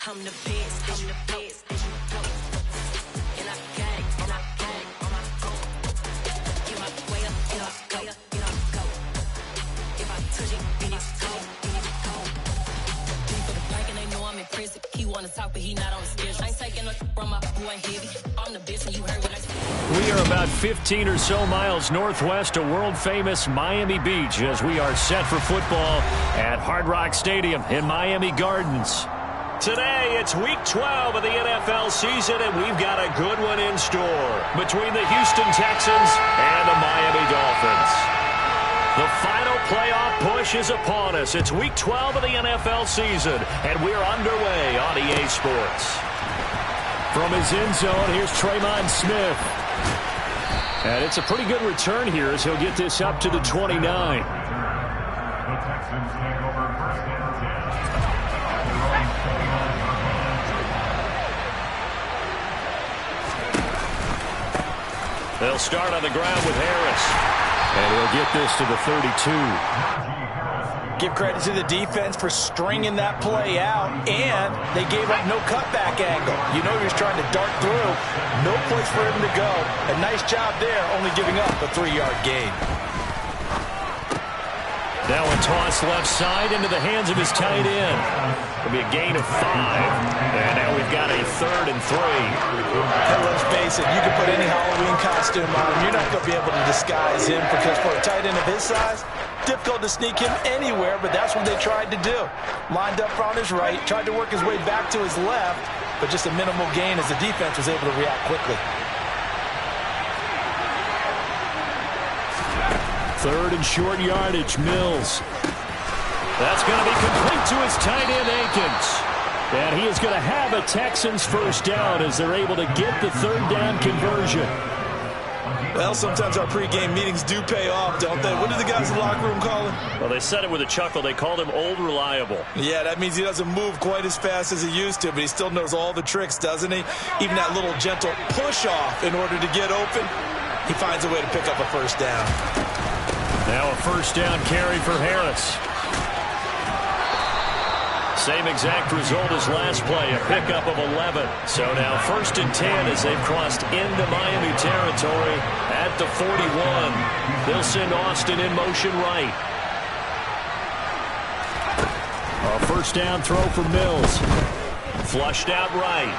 I'm the best, I'm the best, and I got it, and I got it on my own. Get my way up, get up, way up, get up, go. If I touch it, then it's cold, then it's cold. Deep for the bank and they know I'm in prison. He wanna talk, but he not on the schedule. I ain't taking no from my boy heavy. I'm the best, and you heard what I said. We are about 15 or so miles northwest of world-famous Miami Beach as we are set for football at Hard Rock Stadium in Miami Gardens. Today, it's Week 12 of the NFL season, and we've got a good one in store between the Houston Texans and the Miami Dolphins. The final playoff push is upon us. It's Week 12 of the NFL season, and we're underway on EA Sports. From his end zone, here's Traymon Smith. And it's a pretty good return here as he'll get this up to the 29. The Texans take over first and 10. They'll start on the ground with Harris. And he'll get this to the 32. Give credit to the defense for stringing that play out, and they gave up no cutback angle. You know he was trying to dart through. No place for him to go. A nice job there, only giving up a 3-yard gain. Now a toss left side into the hands of his tight end. It'll be a gain of 5. And now we've got a 3rd and 3. And let's face it, you can put any Halloween costume on him. You're not going to be able to disguise him because for a tight end of his size, difficult to sneak him anywhere, but that's what they tried to do. Lined up on his right, tried to work his way back to his left, but just a minimal gain as the defense was able to react quickly. 3rd and short yardage, Mills. That's going to be complete to his tight end, Akins. And he is going to have a Texans first down as they're able to get the 3rd down conversion. Well, sometimes our pregame meetings do pay off, don't they? What do the guys in the locker room call him? Well, they said it with a chuckle. They called him Old Reliable. Yeah, that means he doesn't move quite as fast as he used to, but he still knows all the tricks, doesn't he? Even that little gentle push-off in order to get open, he finds a way to pick up a first down. Now a first down carry for Harris. Same exact result as last play, a pickup of 11. So now 1st and 10 as they've crossed into Miami territory at the 41. They'll send Austin in motion right. A first down throw for Mills. Flushed out right.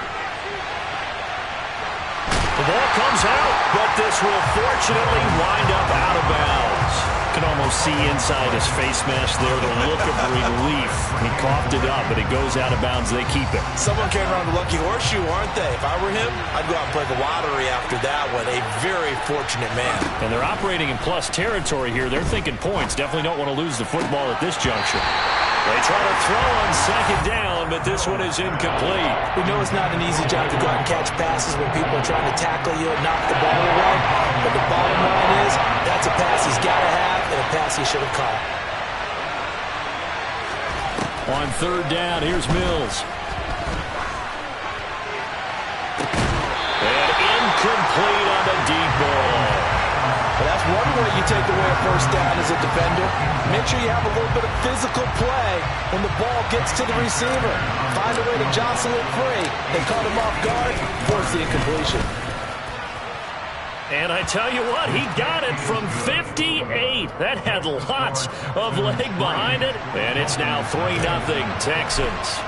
The ball comes out, but this will fortunately wind up out of bounds. You can almost see inside his face mask there the look of relief. He coughed it up, but it goes out of bounds. They keep it. Someone came around the lucky horseshoe, aren't they? If I were him, I'd go out and play the lottery after that one. A very fortunate man. And they're operating in plus territory here. They're thinking points. Definitely don't want to lose the football at this juncture. They try to throw on 2nd down, but this one is incomplete. We know it's not an easy job to go out and catch passes when people are trying to tackle you and knock the ball away. But the bottom line is, that's a pass he's got to have and a pass he should have caught. On 3rd down, here's Mills. And incomplete on the deep ball. Well, that's one way you take away a first down as a defender. Make sure you have a little bit of physical play when the ball gets to the receiver. Find a way to jostle it free. They caught him off guard, force the incompletion. And I tell you what, he got it from 58. That had lots of leg behind it. And it's now 3-0 Texans.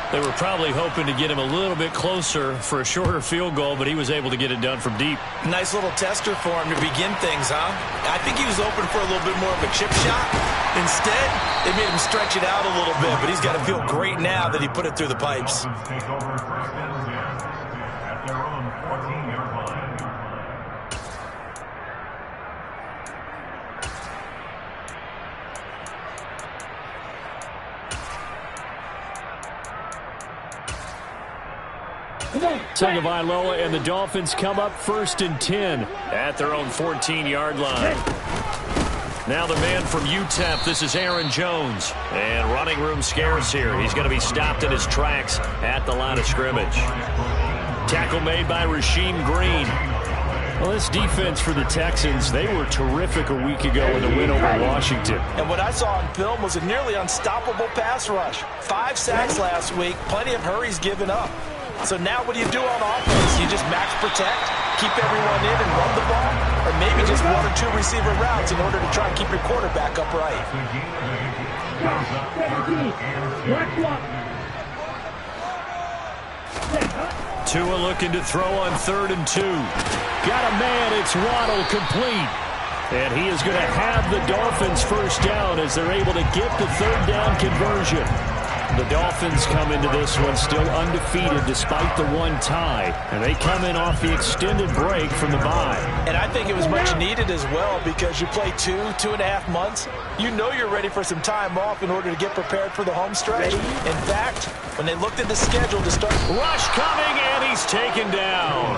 They were probably hoping to get him a little bit closer for a shorter field goal, but he was able to get it done from deep. Nice little tester for him to begin things, huh? I think he was open for a little bit more of a chip shot. Instead, they made him stretch it out a little bit, but he's got to feel great now that he put it through the pipes. Take over first and 10 at their own 14-yard line. Tagovailoa and the Dolphins come up 1st and 10 at their own 14-yard line. Now the man from UTEP, this is Aaron Jones. And running room scarce here. He's going to be stopped in his tracks at the line of scrimmage. Tackle made by Rasheem Green. Well, this defense for the Texans, they were terrific a week ago in the win over Washington. And what I saw on film was a nearly unstoppable pass rush. 5 sacks last week, plenty of hurries given up. So now what do you do on offense? You just max protect, keep everyone in and run the ball? Or maybe just 1 or 2 receiver routes in order to try and keep your quarterback upright? Tua looking to throw on 3rd and 2. Got a man, it's Waddle, complete. And he is going to have the Dolphins first down as they're able to get the 3rd down conversion. The Dolphins come into this one still undefeated despite the 1 tie. And they come in off the extended break from the bye. And I think it was much needed as well because you play 2.5 months. You know you're ready for some time off in order to get prepared for the home stretch. In fact, when they looked at the schedule to start... Rush coming, and he's taken down.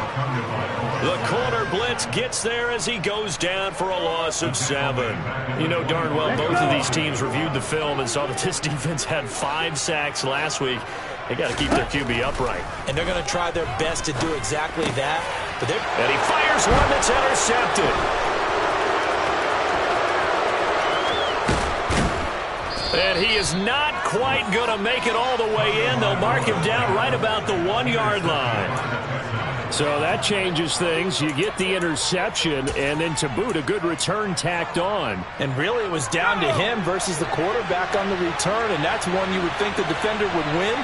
The corner blitz gets there as he goes down for a loss of 7. You know darn well both of these teams reviewed the film and saw that this defense had 5 sacks last week. They got to keep their QB upright. And they're going to try their best to do exactly that. But and he fires one that's intercepted. And he is not quite going to make it all the way in. They'll mark him down right about the 1-yard line. So that changes things. You get the interception, and then to boot, a good return tacked on. And really, it was down to him versus the quarterback on the return, and that's one you would think the defender would win.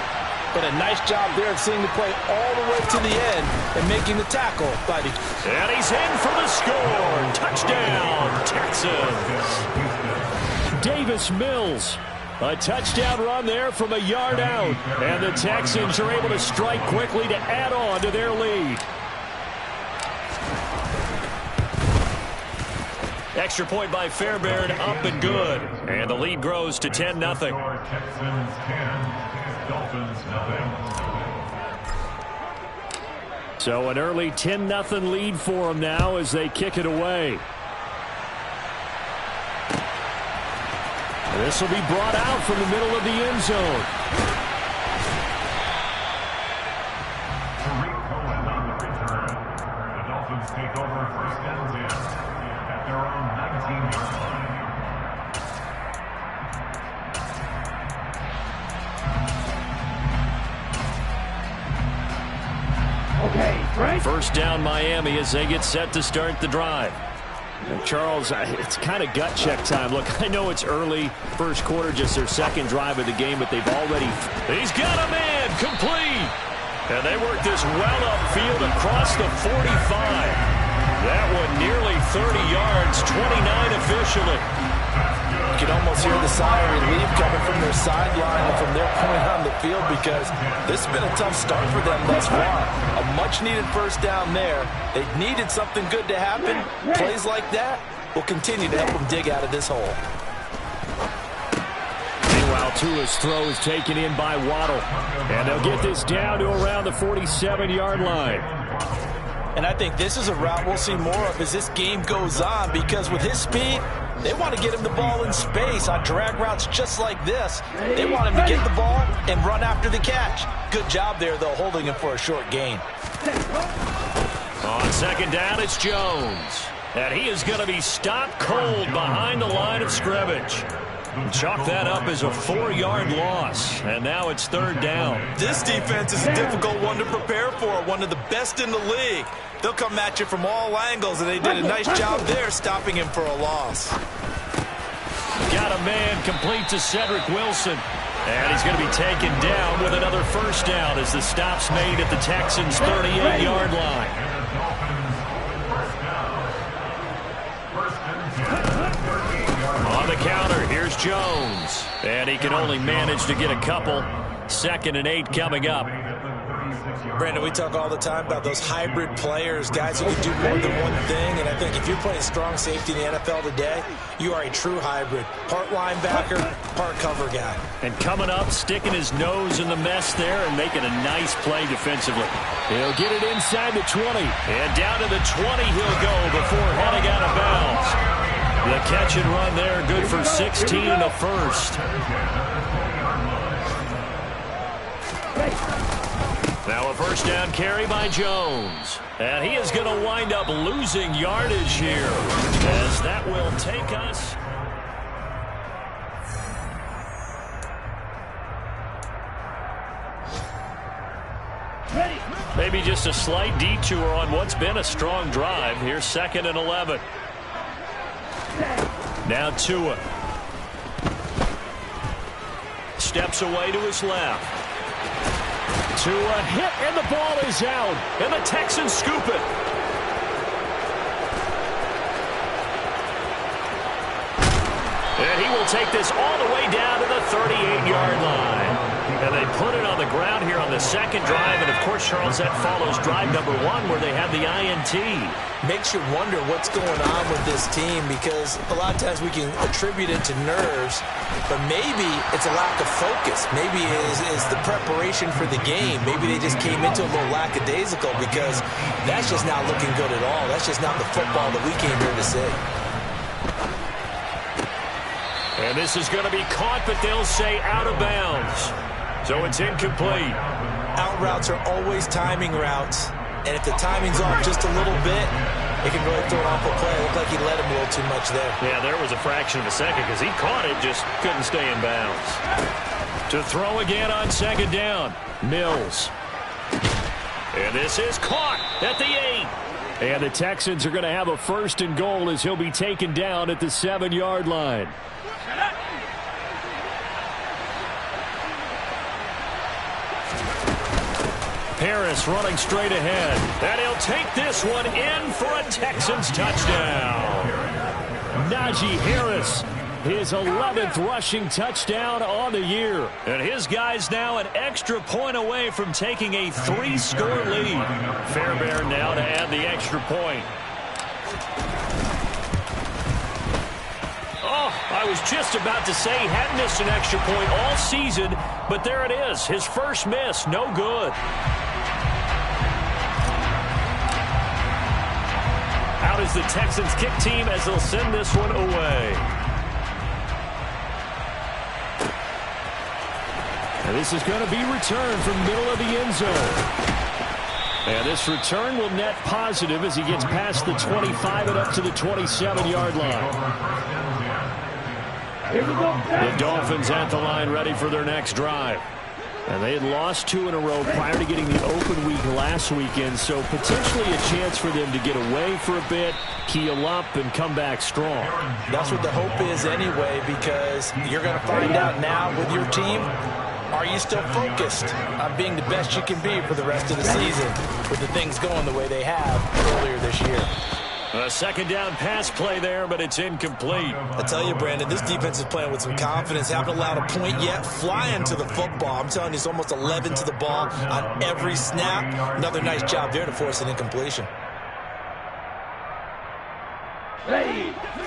But a nice job there of seeing the play all the way to the end and making the tackle. And he's in for the score. Touchdown, Texans. Davis Mills. A touchdown run there from a yard out. And the Texans are able to strike quickly to add on to their lead. Extra point by Fairbairn, up and good. And the lead grows to 10-0. Texans 10, Dolphins 0. So an early 10-0 lead for them now as they kick it away. This will be brought out from the middle of the end zone. Tariq Cohen on the return. The Dolphins take over 1st and 10 at their own 19-yard line. Okay, right. First down Miami as they get set to start the drive. And Charles, it's kind of gut check time. Look, I know it's early, first quarter, just their 2nd drive of the game, but they've already... He's got a man, complete! And they work this well upfield across the 45. That one nearly 30 yards, 29 officially. You can almost hear the sigh of relief coming from their sideline and from their point on the field because this has been a tough start for them thus far. A much-needed first down there. They needed something good to happen. Plays like that will continue to help them dig out of this hole. Meanwhile, Tua's throw is taken in by Waddle. And they'll get this down to around the 47-yard line. And I think this is a route we'll see more of as this game goes on because with his speed, they want to get him the ball in space on drag routes just like this. They want him to get the ball and run after the catch. Good job there, though, holding him for a short gain. On 2nd down, it's Jones. And he is going to be stopped cold behind the line of scrimmage. Chalk that up as a 4-yard loss. And now it's 3rd down. This defense is a difficult one to prepare for, one of the best in the league. They'll come at you from all angles, and they did a nice job there stopping him for a loss. Got a man complete to Cedric Wilson. And he's going to be taken down with another first down as the stop's made at the Texans' 38-yard line. On the counter, here's Jones. And he can only manage to get a couple. 2nd and 8 coming up. Brandon, we talk all the time about those hybrid players, guys who can do more than one thing, and I think if you're playing strong safety in the NFL today, you are a true hybrid. Part linebacker, part cover guy. And coming up, sticking his nose in the mess there and making a nice play defensively. He'll get it inside the 20, and down to the 20 he'll go before heading out of bounds. The catch and run there, good for 16 and a first. Now a first down carry by Jones. And he is going to wind up losing yardage here, as that will take us. Maybe just a slight detour on what's been a strong drive. Here's 2nd and 11. Now Tua. Steps away to his left. Tua hit, and the ball is out. And the Texans scoop it. And he will take this all the way down to the 38-yard line. And they put it on the ground here on the second drive. And, of course, Charles, that follows drive number 1 where they had the INT. Makes you wonder what's going on with this team, because a lot of times we can attribute it to nerves, but maybe it's a lack of focus. Maybe it is the preparation for the game. Maybe they just came into a little lackadaisical, because that's just not looking good at all. That's just not the football that we came here to see. And this is going to be caught, but they'll say out of bounds. So it's incomplete. Out routes are always timing routes, and if the timing's off just a little bit, it can really throw an awful play. It looked like he let him a little too much there. Yeah, there was a fraction of a second because he caught it, just couldn't stay in bounds. To throw again on 2nd down, Mills. And this is caught at the 8. And the Texans are going to have a 1st and goal as he'll be taken down at the 7-yard line. Harris running straight ahead. And he'll take this one in for a Texans touchdown. Najee Harris, his 11th rushing touchdown on the year. And his guy's now an extra point away from taking a 3-score lead. Fairbairn now to add the extra point. Oh, I was just about to say he hadn't missed an extra point all season, but there it is. His first miss, no good. Out is the Texans kick team as they'll send this one away. And this is going to be returned from middle of the end zone. And this return will net positive as he gets past the 25 and up to the 27-yard line. The Dolphins at the line ready for their next drive. And they had lost 2 in a row prior to getting the open week last weekend, so potentially a chance for them to get away for a bit, keel up, and come back strong. That's what the hope is anyway, because you're going to find out now with your team, are you still focused on being the best you can be for the rest of the season with the things going the way they have earlier this year? A 2nd down pass play there, but it's incomplete. I tell you, Brandon, this defense is playing with some confidence. Haven't allowed a point yet. Flying to the football. I'm telling you, it's almost 11 to the ball on every snap. Another nice job there to force an incompletion.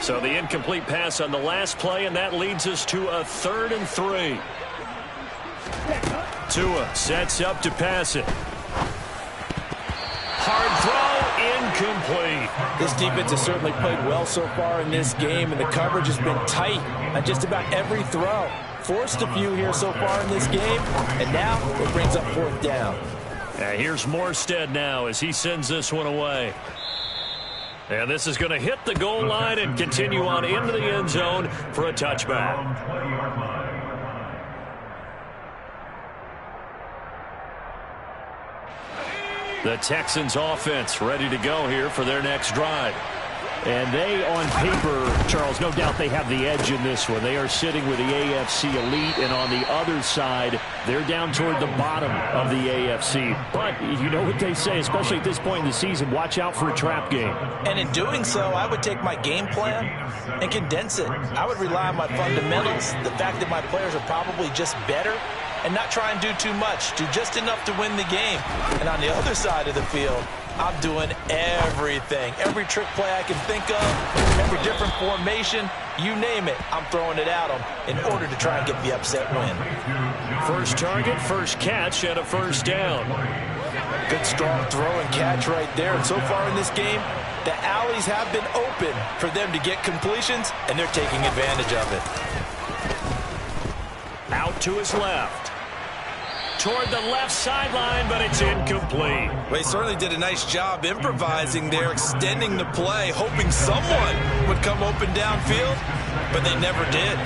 So the incomplete pass on the last play, and that leads us to a 3rd and 3. Tua sets up to pass it. Hard throw, incomplete. This defense has certainly played well so far in this game, and the coverage has been tight on just about every throw. Forced a few here so far in this game, and now it brings up 4th down. Here's Morstead now as he sends this one away. And this is going to hit the goal line and continue on into the end zone for a touchback. The Texans offense ready to go here for their next drive. And they, on paper, Charles, no doubt they have the edge in this one. They are sitting with the AFC elite, and on the other side, they're down toward the bottom of the AFC. But you know what they say, especially at this point in the season, watch out for a trap game. And in doing so, I would take my game plan and condense it. I would rely on my fundamentals, the fact that my players are probably just better, and not try and do too much, do just enough to win the game. And on the other side of the field, I'm doing everything. Every trick play I can think of, every different formation, you name it, I'm throwing it at them in order to try and get the upset win. First target, first catch, and a 1st down. Good strong throw and catch right there. And so far in this game, the alleys have been open for them to get completions, and they're taking advantage of it. Out to his left. toward the left sideline, but it's incomplete. Well, he certainly did a nice job improvising there, extending the play, hoping someone would come open downfield, but they never did.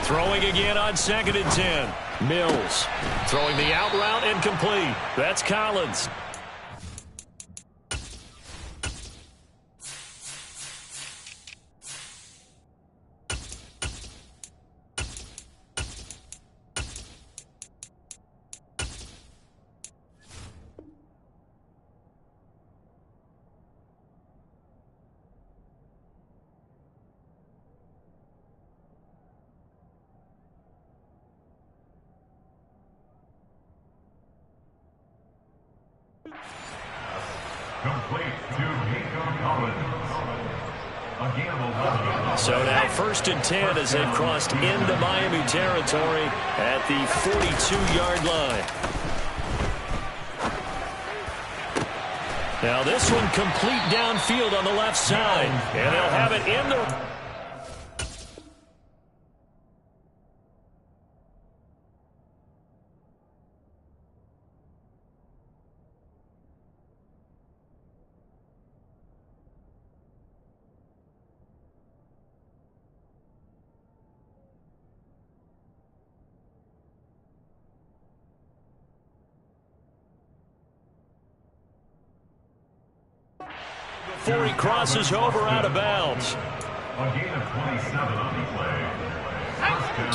Throwing again on 2nd and 10. Mills throwing the out route incomplete. That's Collins. Complete to Nico Collins. So now 1st and 10 as they've crossed into Miami territory at the 42-yard line. Now this one complete downfield on the left side. And they'll have it in the... before he crosses over out of bounds.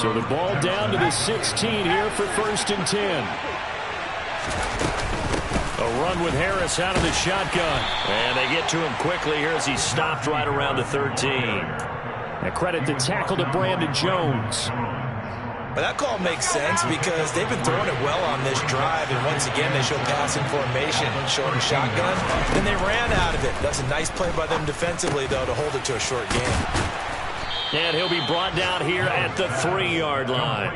So the ball down to the 16 here for 1st and 10. A run with Harris out of the shotgun. And they get to him quickly here as he's stopped right around the 13. And credit the tackle to Brandon Jones. But that call makes sense because they've been throwing it well on this drive, and once again they show passing formation, showing a shotgun, then they ran out of it. That's a nice play by them defensively, though, to hold it to a short game. And he'll be brought down here at the 3-yard line.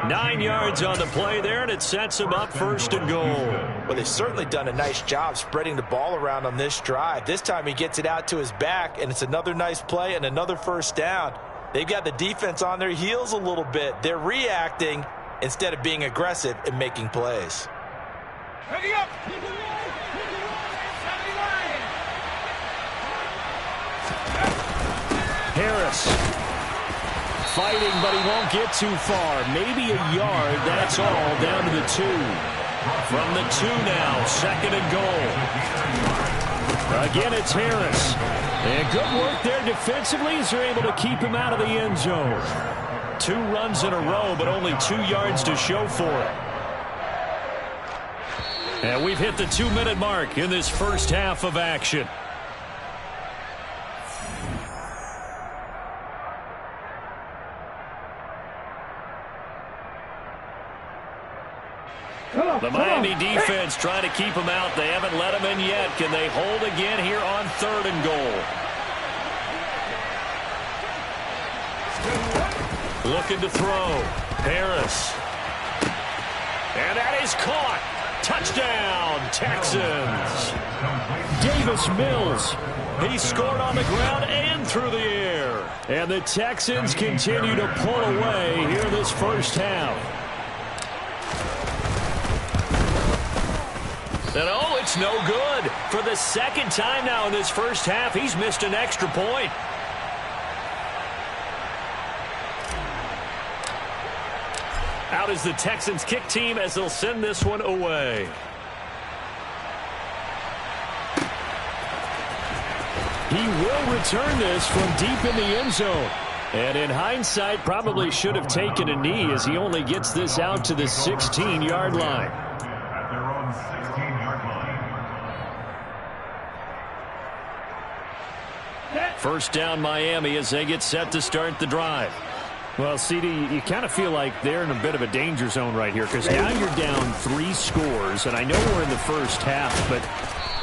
9 yards on the play there, and it sets him up 1st and goal. Well, they've certainly done a nice job spreading the ball around on this drive. This time he gets it out to his back, and it's another nice play and another 1st down. They've got the defense on their heels a little bit. They're reacting instead of being aggressive and making plays. Ready up! Harris fighting, but he won't get too far. Maybe a yard, that's all, down to the 2. From the 2 now, 2nd and goal. Again, it's Harris. And good work there defensively as they're able to keep him out of the end zone. 2 runs in a row, but only 2 yards to show for it. And we've hit the 2-minute mark in this first half of action. The Miami defense trying to keep him out. They haven't let him in yet. Can they hold again here on 3rd and goal? Looking to throw. Harris. And that is caught. Touchdown, Texans. Davis Mills. He scored on the ground and through the air. And the Texans continue to pull away here this first half. And oh, it's no good. For the 2nd time now in this first half, he's missed an extra point. Out is the Texans kick team as they'll send this one away. He will return this from deep in the end zone. And in hindsight, probably should have taken a knee as he only gets this out to the 16-yard line. At their own 16-yard line. First down Miami as they get set to start the drive. Well, CD, you kind of feel like they're in a bit of a danger zone right here because now you're down 3 scores, and I know we're in the first half, but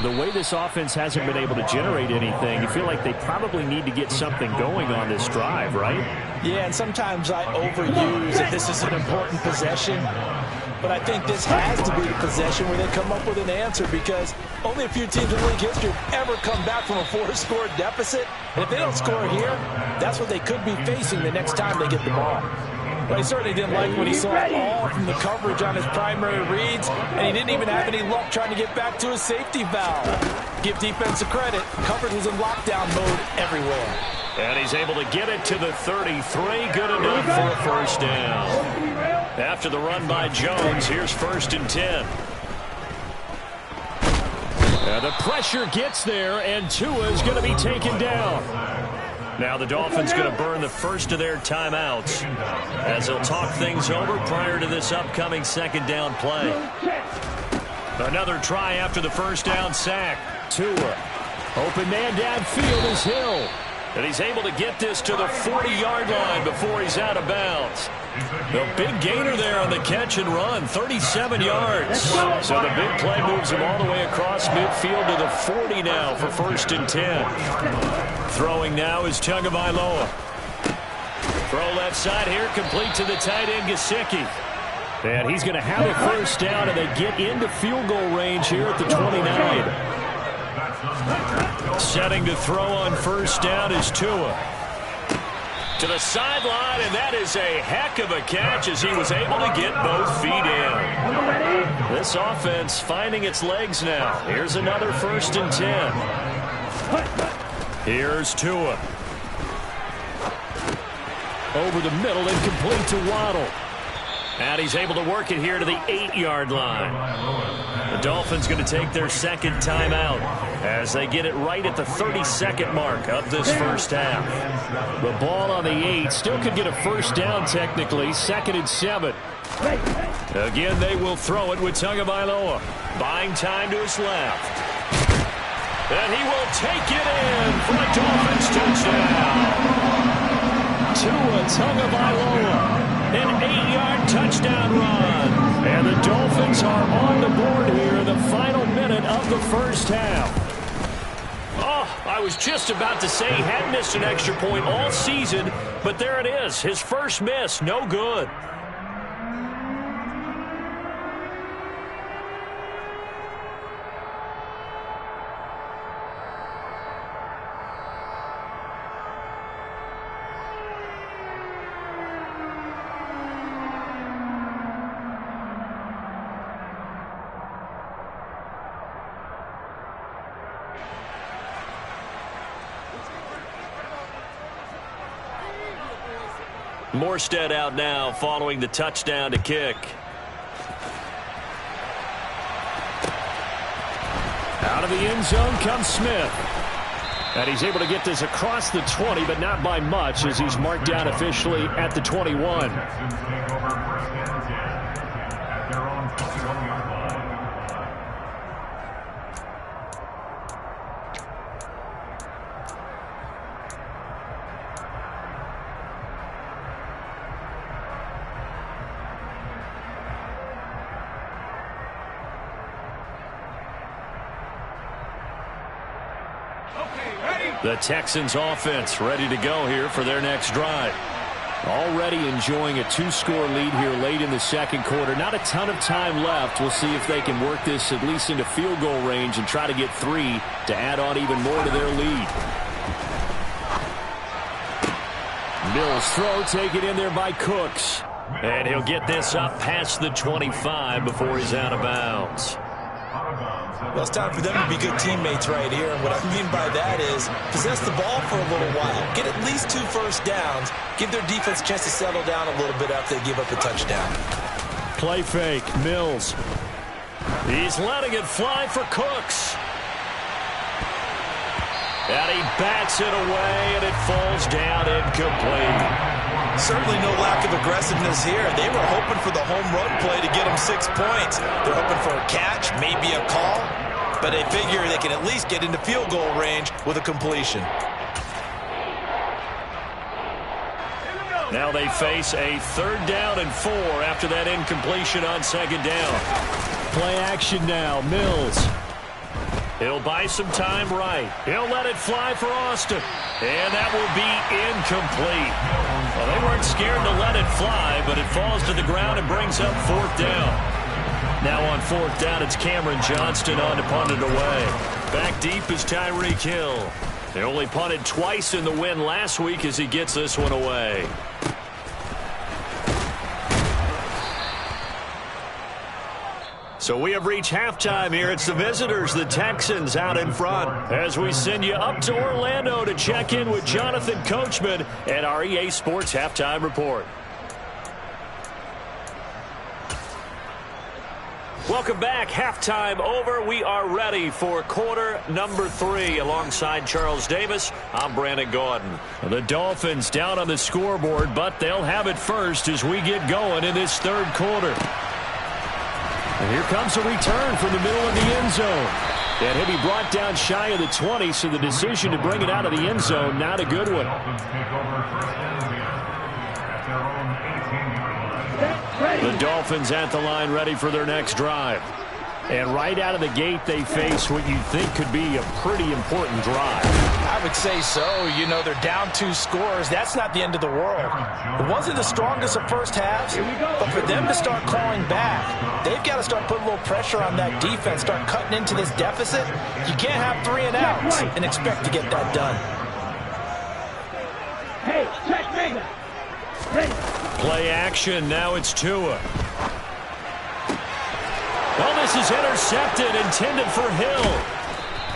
the way this offense hasn't been able to generate anything, you feel like they probably need to get something going on this drive, right? Yeah, and sometimes I overuse that this is an important possession. But I think this has to be the possession where they come up with an answer because only a few teams in league history have ever come back from a 4-score deficit. And if they don't score here, that's what they could be facing the next time they get the ball. Well, he certainly didn't like what he saw at all from the coverage on his primary reads, and he didn't even have any luck trying to get back to his safety valve. Give defense a credit. Coverage was in lockdown mode everywhere. And he's able to get it to the 33. Good enough for a first down. After the run by Jones, here's 1st and 10. And the pressure gets there, and Tua is going to be taken down. Now the Dolphins going to burn the first of their timeouts as they'll talk things over prior to this upcoming 2nd down play. Another try after the first down sack. Tua. Open man downfield is Hill. And he's able to get this to the 40-yard line before he's out of bounds. The big gainer there on the catch and run, 37 yards. So the big play moves him all the way across midfield to the 40 now for 1st and 10. Throwing now is Tagovailoa. Throw left side here, complete to the tight end, Gesicki. And he's going to have a first down, and they get into field goal range here at the 29. Setting to throw on first down is Tua. To the sideline, and that is a heck of a catch as he was able to get both feet in. This offense finding its legs now. Here's another 1st and 10. Here's Tua. Over the middle and complete to Waddle. And he's able to work it here to the 8-yard line. The Dolphins going to take their 2nd timeout as they get it right at the 32nd mark of this first half. The ball on the 8 still could get a first down technically. 2nd and 7. Again, they will throw it with Tagovailoa. Buying time to his left. And he will take it in for a Dolphins touchdown. Tua Tagovailoa. An 8-yard touchdown run. And the Dolphins are on the board here in the final minute of the first half. Oh, I was just about to say he hadn't missed an extra point all season, but there it is. His first miss, no good. Morstead out now following the touchdown to kick. Out of the end zone comes Smith. And he's able to get this across the 20, but not by much as he's marked down officially at the 21. Texans take over 1st and 10 at their own 21-yard line. The Texans offense ready to go here for their next drive. Already enjoying a 2-score lead here late in the 2nd quarter. Not a ton of time left. We'll see if they can work this at least into field goal range and try to get 3 to add on even more to their lead. Mills throw taken in there by Cooks. And he'll get this up past the 25 before he's out of bounds. Well, it's time for them to be good teammates right here. And what I mean by that is possess the ball for a little while. Get at least 2 first downs. Give their defense a chance to settle down a little bit after they give up a touchdown. Play fake. Mills. He's letting it fly for Cooks. And he bats it away, and it falls down incomplete. Certainly no lack of aggressiveness here. They were hoping for the home run play to get them 6 points. They're hoping for a catch, maybe a call, but they figure they can at least get into field goal range with a completion. Now they face a 3rd down and 4 after that incompletion on 2nd down. Play action now, Mills. He'll buy some time right. He'll let it fly for Austin. And that will be incomplete. Well, they weren't scared to let it fly, but it falls to the ground and brings up 4th down. Now on 4th down, it's Cameron Johnston on to punt it away. Back deep is Tyreek Hill. They only punted twice in the win last week as he gets this one away. So we have reached halftime here. It's the visitors, the Texans, out in front. As we send you up to Orlando to check in with Jonathan Coachman and our EA Sports Halftime Report. Welcome back. Halftime over. We are ready for quarter number 3. Alongside Charles Davis, I'm Brandon Gaudin. The Dolphins down on the scoreboard, but they'll have it first as we get going in this third quarter. And here comes a return from the middle of the end zone. And he'll be brought down shy of the 20, so the decision to bring it out of the end zone, not a good one. The Dolphins at the line ready for their next drive. And right out of the gate, they face what you'd think could be a pretty important drive. I would say so. You know, they're down 2 scores. That's not the end of the world. It wasn't the strongest of first halves, but for them to start clawing back, they've got to start putting a little pressure on that defense, start cutting into this deficit. You can't have 3 and outs and expect to get that done. Hey, check Vega. Ready. Play action. Now it's Tua. Well, this is intercepted, intended for Hill.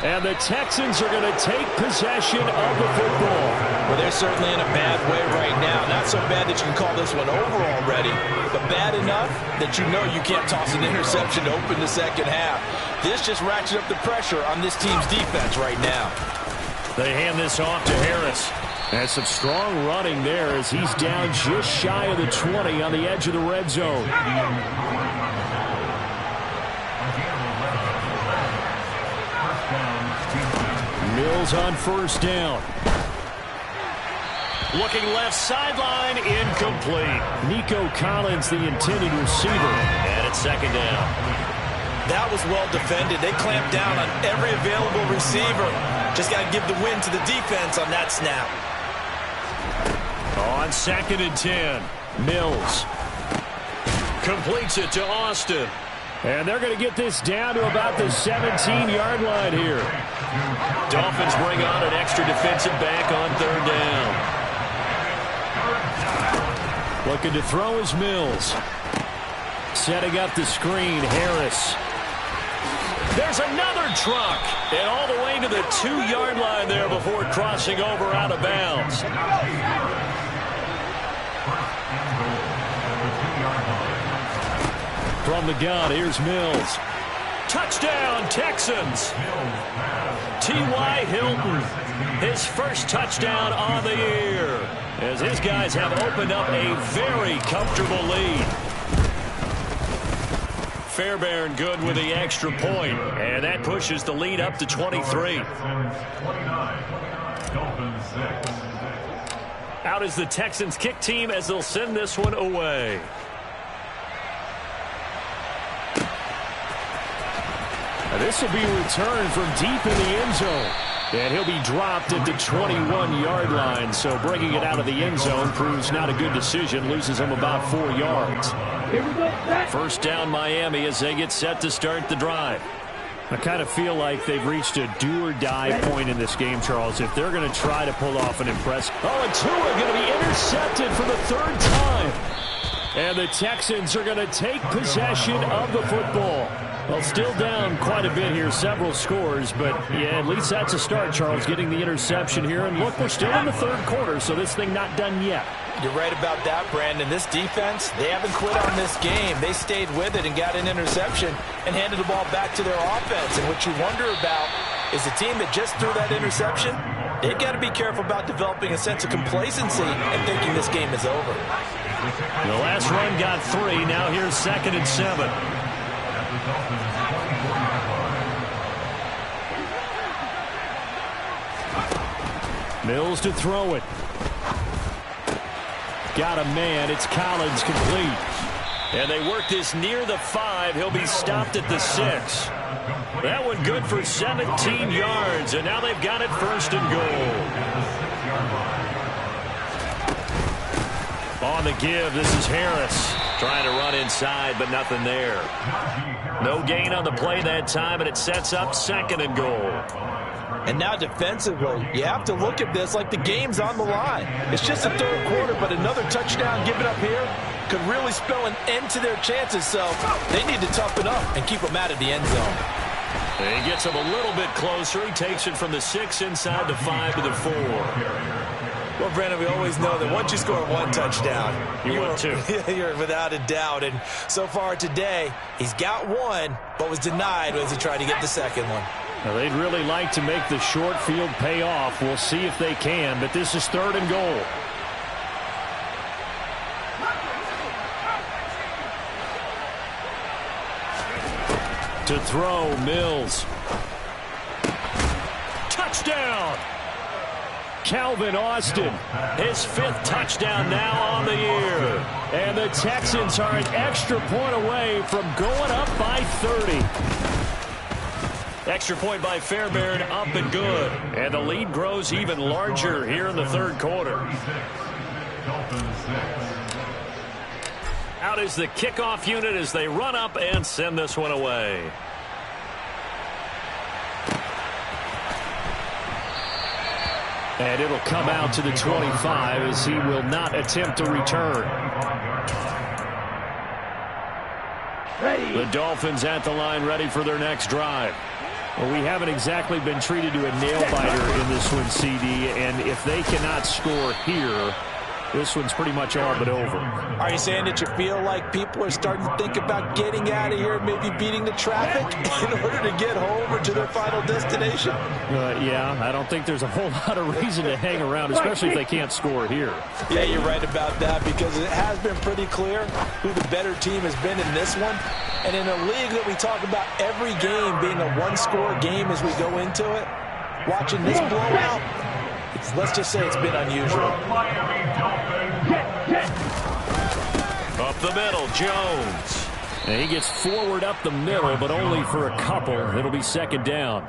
And the Texans are going to take possession of the football. Well, they're certainly in a bad way right now. Not so bad that you can call this one over already, but bad enough that you know you can't toss an interception to open the second half. This just ratchets up the pressure on this team's defense right now. They hand this off to Harris. And some strong running there as he's down just shy of the 20 on the edge of the red zone. Mills on first down. Looking left sideline, incomplete. Nico Collins, the intended receiver. And it's second down. That was well defended. They clamped down on every available receiver. Just got to give the win to the defense on that snap. On 2nd and 10, Mills completes it to Austin. And they're going to get this down to about the 17-yard line here. Dolphins bring on an extra defensive back on 3rd down. Looking to throw is Mills. Setting up the screen, Harris. There's another truck. And all the way to the 2-yard line there before crossing over out of bounds. From the gun, here's Mills. Touchdown, Texans. T.Y. Hilton, his first touchdown on the year, as his guys have opened up a very comfortable lead. Fairbairn good with the extra point, and that pushes the lead up to 23. Out is the Texans kick team as they'll send this one away. This will be returned from deep in the end zone. And he'll be dropped at the 21-yard line. So bringing it out of the end zone proves not a good decision. Loses him about 4 yards. First down Miami as they get set to start the drive. I kind of feel like they've reached a do-or-die point in this game, Charles. If they're going to try to pull off an impressive... Oh, and Tua going to be intercepted for the 3rd time. And the Texans are going to take possession of the football. Well, still down quite a bit here, several scores, but yeah, at least that's a start, Charles, getting the interception here. And look, we're still in the 3rd quarter, so this thing not done yet. You're right about that, Brandon. This defense, they haven't quit on this game. They stayed with it and got an interception and handed the ball back to their offense. And what you wonder about is the team that just threw that interception, they've got to be careful about developing a sense of complacency and thinking this game is over. The last run got 3. Now here's 2nd and 7. Mills to throw it. Got a man. It's Collins complete. And they work this near the 5. He'll be stopped at the 6. That one good for 17 yards. And now they've got it 1st and goal. On the give, this is Harris. Trying to run inside, but nothing there. No gain on the play that time, and it sets up 2nd and goal. And now defensively, you have to look at this like the game's on the line. It's just the 3rd quarter, but another touchdown given up here, could really spell an end to their chances, so they need to toughen up and keep them out of the end zone. And he gets him a little bit closer. He takes it from the 6 inside the 5 to the 4. Well, Brandon, we always know that once you score one touchdown, you're without a doubt. And so far today, he's got one, but was denied as he tried to get the second one. Now, they'd really like to make the short field pay off. We'll see if they can, but this is 3rd and goal. To throw, Mills. Touchdown! Calvin Austin, his 5th touchdown now on the year. And the Texans are an extra point away from going up by 30. Extra point by Fairbairn, up and good. And the lead grows even larger here in the 3rd quarter. Out is the kickoff unit as they run up and send this one away. And it'll come out to the 25 as he will not attempt to return. The Dolphins at the line ready for their next drive. Well, we haven't exactly been treated to a nail-biter in this one, CD, and if they cannot score here, this one's pretty much all but over. Are you saying that you feel like people are starting to think about getting out of here, maybe beating the traffic in order to get home or to their final destination? Yeah, I don't think there's a whole lot of reason to hang around, especially if they can't score here. Yeah, you're right about that because it has been pretty clear who the better team has been in this one. And in a league that we talk about every game being a one-score game as we go into it, watching this blowout, let's just say it's been unusual. Up the middle, Jones. And he gets forward up the middle, but only for a couple. It'll be 2nd down.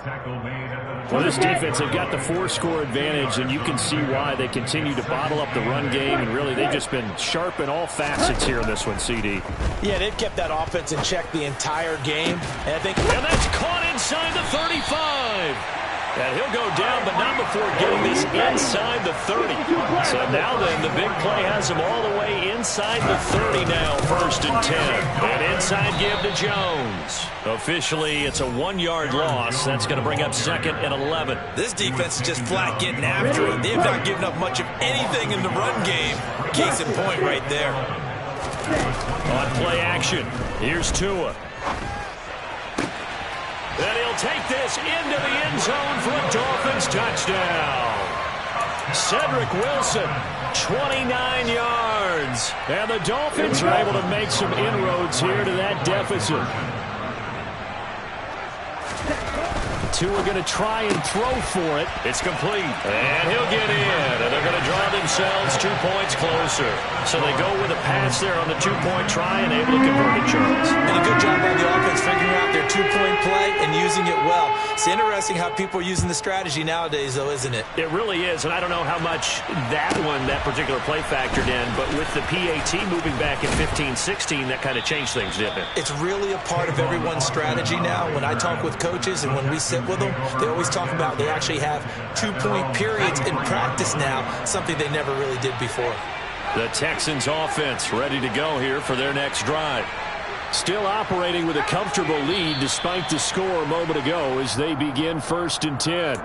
Well, this defense, they've got the 4-score advantage, and you can see why they continue to bottle up the run game, and really they've just been sharp in all facets here in this one, CD. Yeah, they've kept that offense in check the entire game. And that's caught inside the 35. And he'll go down, but not before getting this inside the 30. So now then, the big play has him all the way inside the 30 now, 1st and 10. And inside give to Jones. Officially, it's a 1-yard loss. That's going to bring up 2nd and 11. This defense is just flat getting after it. They have not given up much of anything in the run game. Case in point right there. On play action, here's Tua. And he'll take this into the end zone for a Dolphins touchdown. Cedric Wilson, 29 yards. And the Dolphins are able to make some inroads here to that deficit. Tua going to try and throw for it. It's complete. And he'll get in. And they're going to draw themselves 2 points closer. So they go with a pass there on the 2-point try and able to convert it, Charles. And a good job by the offense figuring out their 2-point play and using it well. It's interesting how people are using the strategy nowadays, though, isn't it? It really is. And I don't know how much that particular play factored in. But with the PAT moving back in 15-16, that kind of changed things, didn't it? It's really a part of everyone's strategy now. When I talk with coaches and when we sit with them, they always talk about they actually have 2-point periods in practice now, something they never really did before. The Texans offense ready to go here for their next drive. Still operating with a comfortable lead despite the score a moment ago as they begin 1st and 10.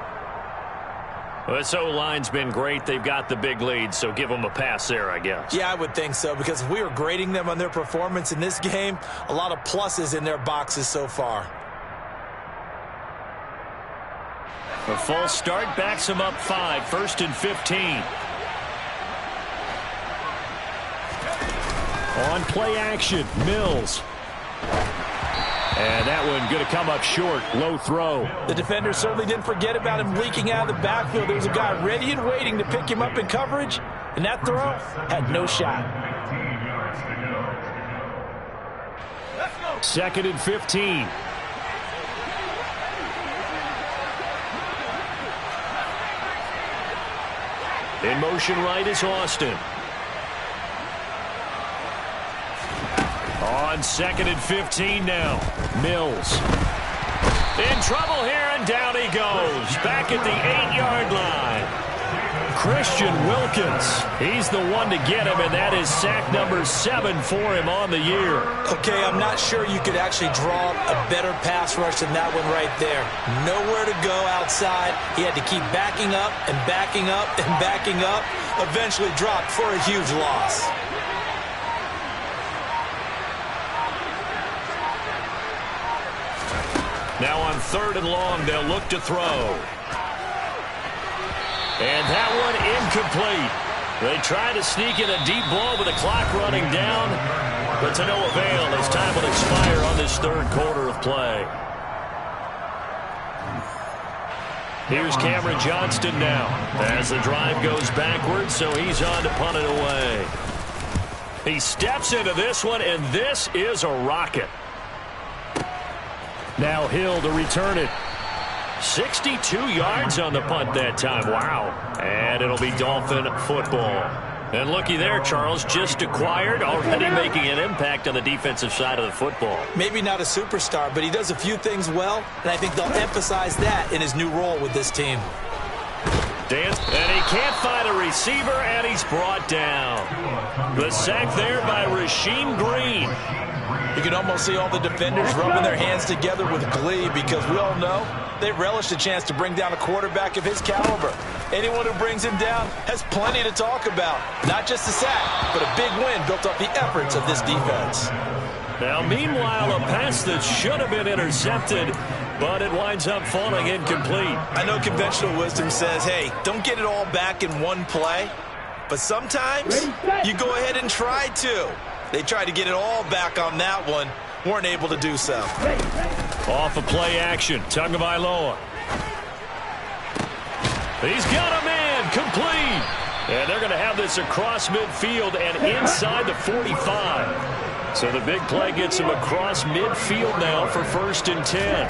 Well, this O-line's been great. They've got the big lead, so give them a pass there, I guess. Yeah, I would think so, because if we were grading them on their performance in this game, a lot of pluses in their boxes so far. A false start backs them up 5, 1st and 15. On play action, Mills. And that one going to come up short, low throw. The defender certainly didn't forget about him leaking out of the backfield. There was a guy ready and waiting to pick him up in coverage, and that throw had no shot. 2nd and 15. In motion right is Austin. On 2nd and 15 now. Mills. In trouble here, and down he goes. Back at the 8-yard line. Christian Wilkins. He's the one to get him, and that is sack number 7 for him on the year. Okay, I'm not sure you could actually draw a better pass rush than that one right there. Nowhere to go outside. He had to keep backing up and backing up and backing up. Eventually dropped for a huge loss. Now on 3rd and long, they'll look to throw. And that one incomplete. They try to sneak in a deep ball with the clock running down, but to no avail as time will expire on this 3rd quarter of play. Here's Cameron Johnston now as the drive goes backwards, so he's on to punt it away. He steps into this one, and this is a rocket. Now Hill to return it. 62 yards on the punt that time. Wow. And it'll be Dolphin football. And looky there, Charles, just acquired, already making an impact on the defensive side of the football. Maybe not a superstar, but he does a few things well, and I think they'll emphasize that in his new role with this team. And he can't find a receiver, and he's brought down. The sack there by Rasheem Green. You can almost see all the defenders rubbing their hands together with glee because we all know they relish the chance to bring down a quarterback of his caliber. Anyone who brings him down has plenty to talk about. Not just a sack, but a big win built off the efforts of this defense. Now, meanwhile, a pass that should have been intercepted, but it winds up falling incomplete. I know conventional wisdom says, hey, don't get it all back in one play. But sometimes you go ahead and try to. They tried to get it all back on that one. Weren't able to do so. Off of play action. Tagovailoa. He's got a man. Complete. And they're going to have this across midfield and inside the 45. So the big play gets him across midfield now for 1st and 10.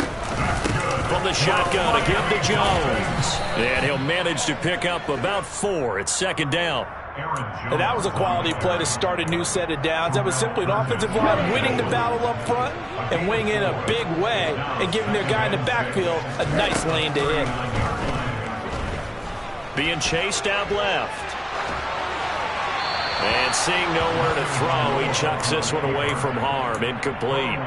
From the shotgun to give to Jones. And he'll manage to pick up about 4. It's 2nd down. And that was a quality play to start a new set of downs. That was simply an offensive line winning the battle up front and winning in a big way and giving their guy in the backfield a nice lane to hit. Being chased out left. And seeing nowhere to throw, he chucks this one away from harm. Incomplete.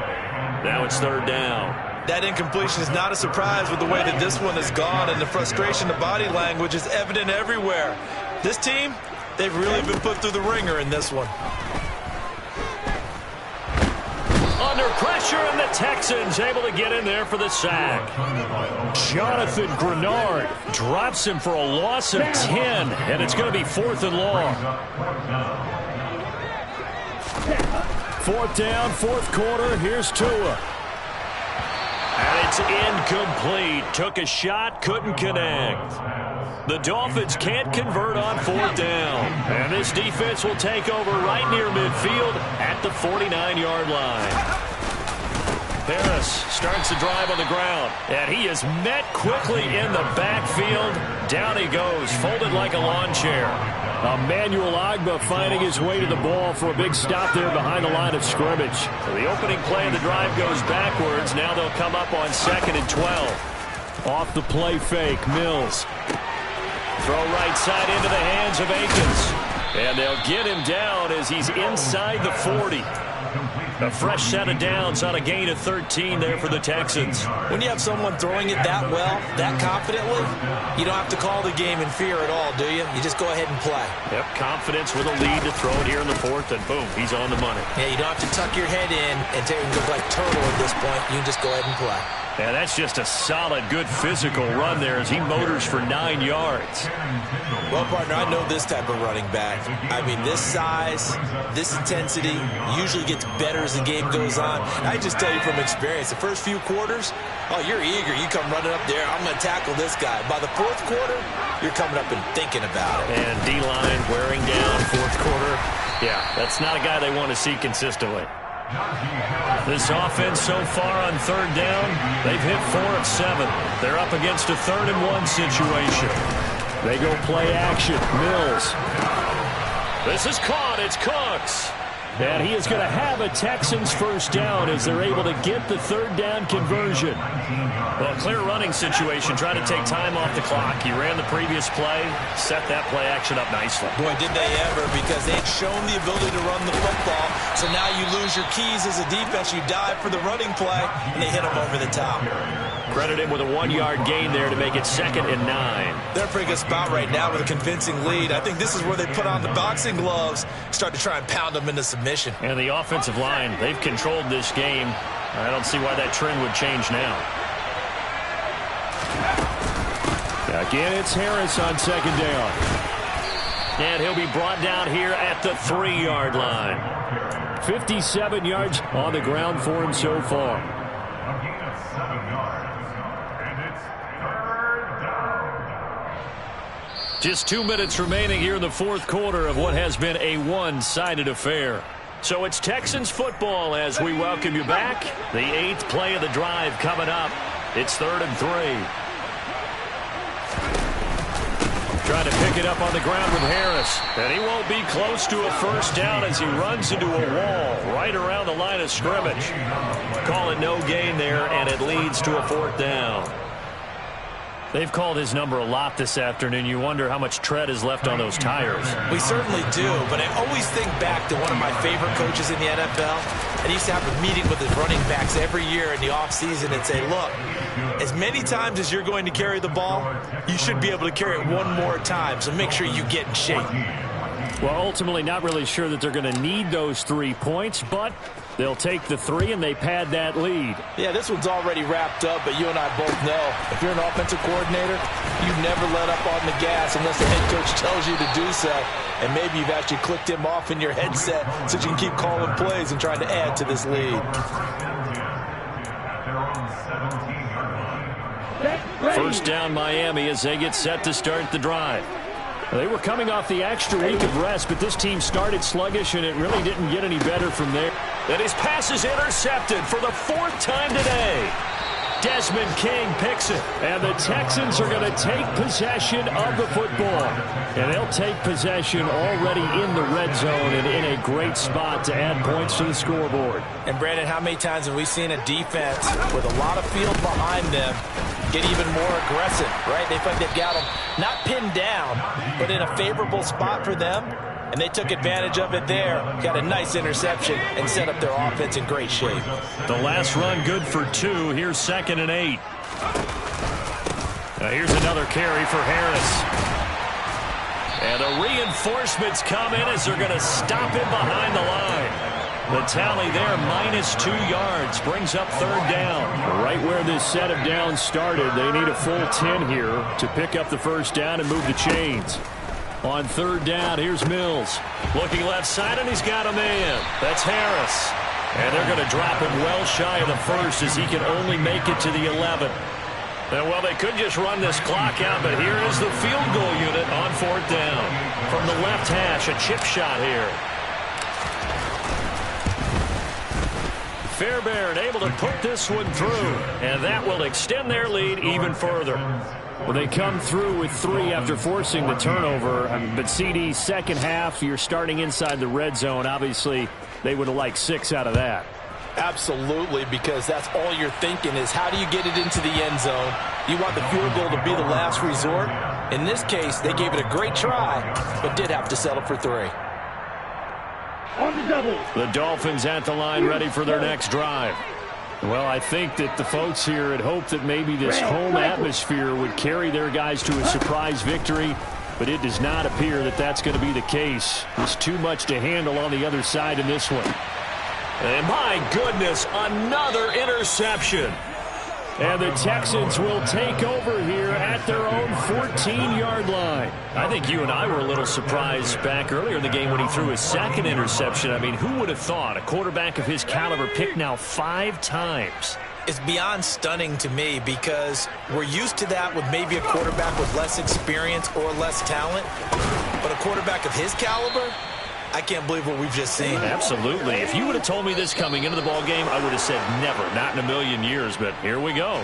Now it's 3rd down. That incompletion is not a surprise with the way that this one has gone, and the frustration, the body language is evident everywhere. This team, they've really been put through the ringer in this one. Under pressure, and the Texans able to get in there for the sack. Jonathan Grenard drops him for a loss of 10, and it's going to be 4th and long. 4th down, 4th quarter. Here's Tua. And it's incomplete. Took a shot, couldn't connect. The Dolphins can't convert on 4th down. And this defense will take over right near midfield at the 49-yard line. Harris starts the drive on the ground. And he is met quickly in the backfield. Down he goes, folded like a lawn chair. Emmanuel Ogbah finding his way to the ball for a big stop there behind the line of scrimmage. So the opening play of the drive goes backwards. Now they'll come up on 2nd and 12. Off the play fake, Mills. Throw right side into the hands of Akins. And they'll get him down as he's inside the 40. A fresh set of downs on a gain of 13 there for the Texans. When you have someone throwing it that well, that confidently, you don't have to call the game in fear at all, do you? You just go ahead and play. Yep, confidence with a lead to throw it here in the 4th, and boom, he's on the money. Yeah, you don't have to tuck your head in and take him like turtle at this point. You can just go ahead and play. And that's just a solid, good physical run there as he motors for 9 yards. Well, partner, I know this type of running back. I mean, this size, this intensity usually gets better as the game goes on. I just tell you from experience, the first few quarters, oh, you're eager. You come running up there, I'm going to tackle this guy. By the 4th quarter, you're coming up and thinking about it. And D-line wearing down 4th quarter. Yeah, that's not a guy they want to see consistently. This offense so far on 3rd down, they've hit 4 of 7. They're up against a 3rd and 1 situation. They go play action. Mills. This is caught. It's Cooks. And he is going to have a Texans first down as they're able to get the third down conversion. Well, clear running situation, trying to take time off the clock. He ran the previous play, set that play action up nicely. Boy, did they ever, because they had shown the ability to run the football. So now you lose your keys as a defense. You dive for the running play, and they hit them over the top. Credit him with a 1-yard gain there to make it 2nd and 9. They're in a pretty good spot right now with a convincing lead. I think this is where they put on the boxing gloves, start to try and pound them into submission. And the offensive line, they've controlled this game. I don't see why that trend would change now. Again, it's Harris on 2nd down. And he'll be brought down here at the 3-yard line. 57 yards on the ground for him so far. A gain of 7 yards. And it's 3rd down. Just 2 minutes remaining here in the 4th quarter of what has been a one-sided affair. So it's Texans football as we welcome you back. The 8th play of the drive coming up. It's 3rd and 3. Trying to pick it up on the ground with Harris. And he won't be close to a first down as he runs into a wall right around the line of scrimmage. Call it no gain there, and it leads to a 4th down. They've called his number a lot this afternoon. You wonder how much tread is left on those tires. We certainly do, but I always think back to one of my favorite coaches in the NFL. And he used to have a meeting with his running backs every year in the offseason and say, look, as many times as you're going to carry the ball, you should be able to carry it one more time, so make sure you get in shape. Well, ultimately not really sure that they're going to need those 3 points, but they'll take the 3 and they pad that lead. Yeah, this one's already wrapped up, but you and I both know if you're an offensive coordinator, you never let up on the gas unless the head coach tells you to do so. And maybe you've actually clicked him off in your headset so you can keep calling plays and trying to add to this lead. First down Miami as they get set to start the drive. They were coming off the extra week of rest, but this team started sluggish, and it really didn't get any better from there. And his pass is intercepted for the 4th time today. Desmond King picks it, and the Texans are going to take possession of the football. And they'll take possession already in the red zone and in a great spot to add points to the scoreboard. And, Brandon, how many times have we seen a defense with a lot of field behind them get even more aggressive, right? They feel like they've got them not pinned down, but in a favorable spot for them, and they took advantage of it there, got a nice interception, and set up their offense in great shape. The last run good for 2. Here's 2nd and 8. Now here's another carry for Harris. And the reinforcements come in as they're going to stop him behind the line. The tally there, -2 yards, brings up 3rd down. Right where this set of downs started, they need a full 10 here to pick up the first down and move the chains. On 3rd down, here's Mills. Looking left side, and he's got a man. That's Harris. And they're going to drop him well shy of the 1st as he can only make it to the 11th. And, well, they could just run this clock out, but here is the field goal unit on 4th down. From the left hash, a chip shot here. Fairbairn able to put this one through, and that will extend their lead even further. Well, they come through with 3 after forcing the turnover. But, CD, second half, you're starting inside the red zone. Obviously, they would have liked 6 out of that. Absolutely, because that's all you're thinking is how do you get it into the end zone? You want the field goal to be the last resort. In this case, they gave it a great try, but did have to settle for 3. On the double. The Dolphins at the line ready for their next drive. Well, I think that the folks here had hoped that maybe this home atmosphere would carry their guys to a surprise victory, but it does not appear that that's going to be the case. There's too much to handle on the other side in this one. And my goodness, another interception. And the Texans will take over here at their own 14-yard line. I think you and I were a little surprised back earlier in the game when he threw his 2nd interception. I mean, who would have thought a quarterback of his caliber picked now 5 times? It's beyond stunning to me because we're used to that with maybe a quarterback with less experience or less talent. But a quarterback of his caliber, I can't believe what we've just seen. Absolutely. If you would have told me this coming into the ballgame, I would have said never, not in a million years, but here we go.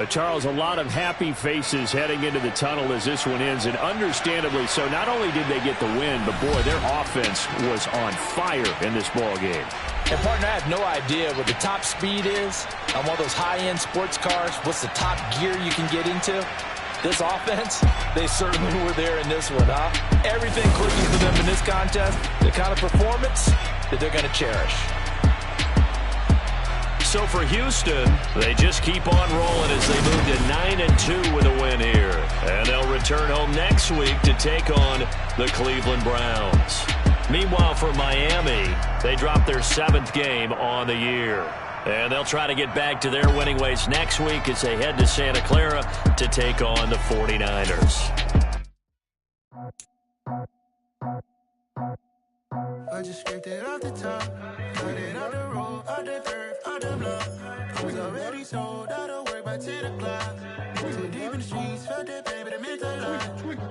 Charles, a lot of happy faces heading into the tunnel as this one ends, and understandably so. Not only did they get the win, but, boy, their offense was on fire in this ball game. And, partner, I have no idea what the top speed is on one of those high-end sports cars. What's the top gear you can get into? This offense, they certainly were there in this one, huh? Everything clicking for them in this contest, the kind of performance that they're going to cherish. So for Houston, they just keep on rolling as they move to 9-2 with a win here. And they'll return home next week to take on the Cleveland Browns. Meanwhile, for Miami, they dropped their 7th game on the year. And they'll try to get back to their winning ways next week as they head to Santa Clara to take on the 49ers. I just scraped it off the top, cut it out the road, out the dirt, out the block. It was already sold, out of work by 10 o'clock. Too deep in the streets, felt that baby, the mental line.